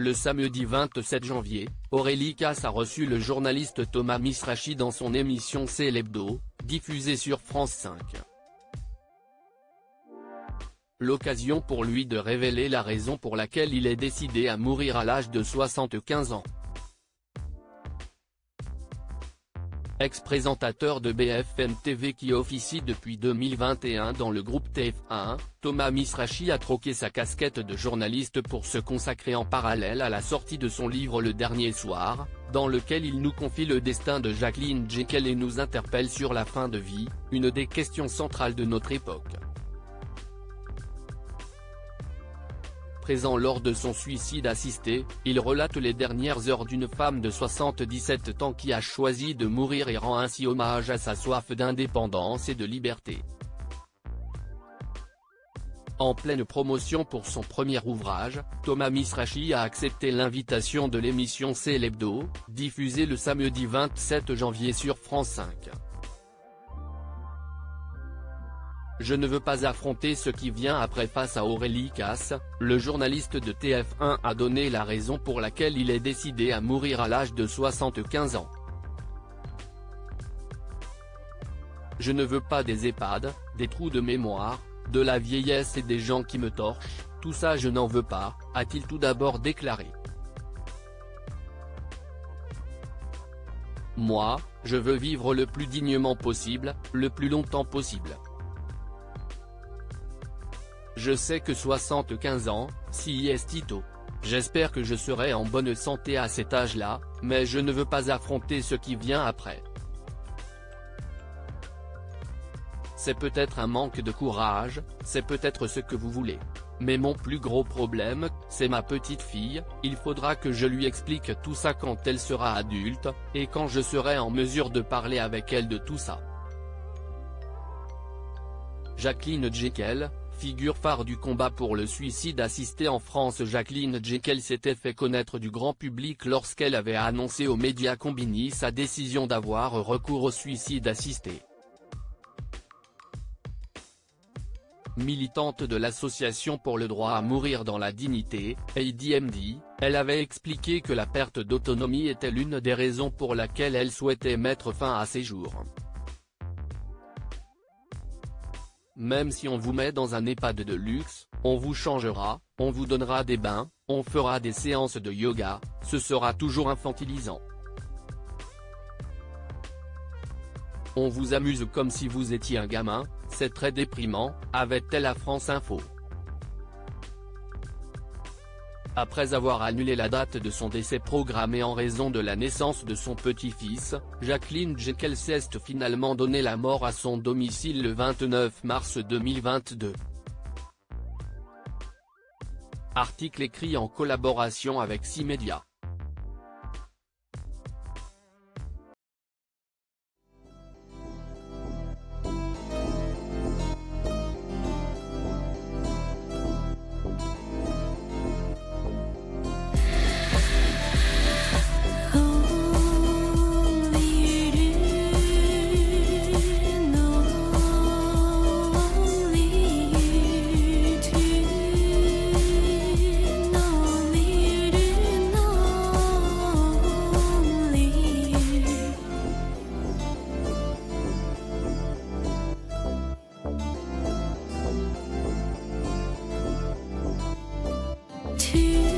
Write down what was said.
Le samedi 27 janvier, Aurélie Casse a reçu le journaliste Thomas Misrachi dans son émission C'est l'Hebdo, diffusée sur France 5. L'occasion pour lui de révéler la raison pour laquelle il est décidé à mourir à l'âge de 75 ans. Ex-présentateur de BFM TV qui officie depuis 2021 dans le groupe TF1, Thomas Misrachi a troqué sa casquette de journaliste pour se consacrer en parallèle à la sortie de son livre Le Dernier Soir, dans lequel il nous confie le destin de Jacqueline Jekyll et nous interpelle sur la fin de vie, une des questions centrales de notre époque. Présent lors de son suicide assisté, il relate les dernières heures d'une femme de 77 ans qui a choisi de mourir et rend ainsi hommage à sa soif d'indépendance et de liberté. En pleine promotion pour son premier ouvrage, Thomas Misrachi a accepté l'invitation de l'émission C'est l'Hebdo, diffusée le samedi 27 janvier sur France 5. Je ne veux pas affronter ce qui vient après face à Aurélie Casse, le journaliste de TF1 a donné la raison pour laquelle il est décidé à mourir à l'âge de 75 ans. Je ne veux pas des EHPAD, des trous de mémoire, de la vieillesse et des gens qui me torchent, tout ça je n'en veux pas, a-t-il tout d'abord déclaré. Moi, je veux vivre le plus dignement possible, le plus longtemps possible. Je sais que 75 ans, si est tôt. J'espère que je serai en bonne santé à cet âge-là, mais je ne veux pas affronter ce qui vient après. C'est peut-être un manque de courage, c'est peut-être ce que vous voulez. Mais mon plus gros problème, c'est ma petite fille, il faudra que je lui explique tout ça quand elle sera adulte, et quand je serai en mesure de parler avec elle de tout ça. Jacqueline Jekyll, figure phare du combat pour le suicide assisté en France. Jacqueline Jekyll s'était fait connaître du grand public lorsqu'elle avait annoncé aux médias Combini sa décision d'avoir recours au suicide assisté. Militante de l'association pour le droit à mourir dans la dignité, ADMD, elle avait expliqué que la perte d'autonomie était l'une des raisons pour laquelle elle souhaitait mettre fin à ses jours. Même si on vous met dans un EHPAD de luxe, on vous changera, on vous donnera des bains, on fera des séances de yoga, ce sera toujours infantilisant. On vous amuse comme si vous étiez un gamin, c'est très déprimant, avait-elle à France Info. Après avoir annulé la date de son décès programmée en raison de la naissance de son petit-fils, Jacqueline Jekyll s'est finalement donné la mort à son domicile le 29 mars 2022. Article écrit en collaboration avec 6médias. To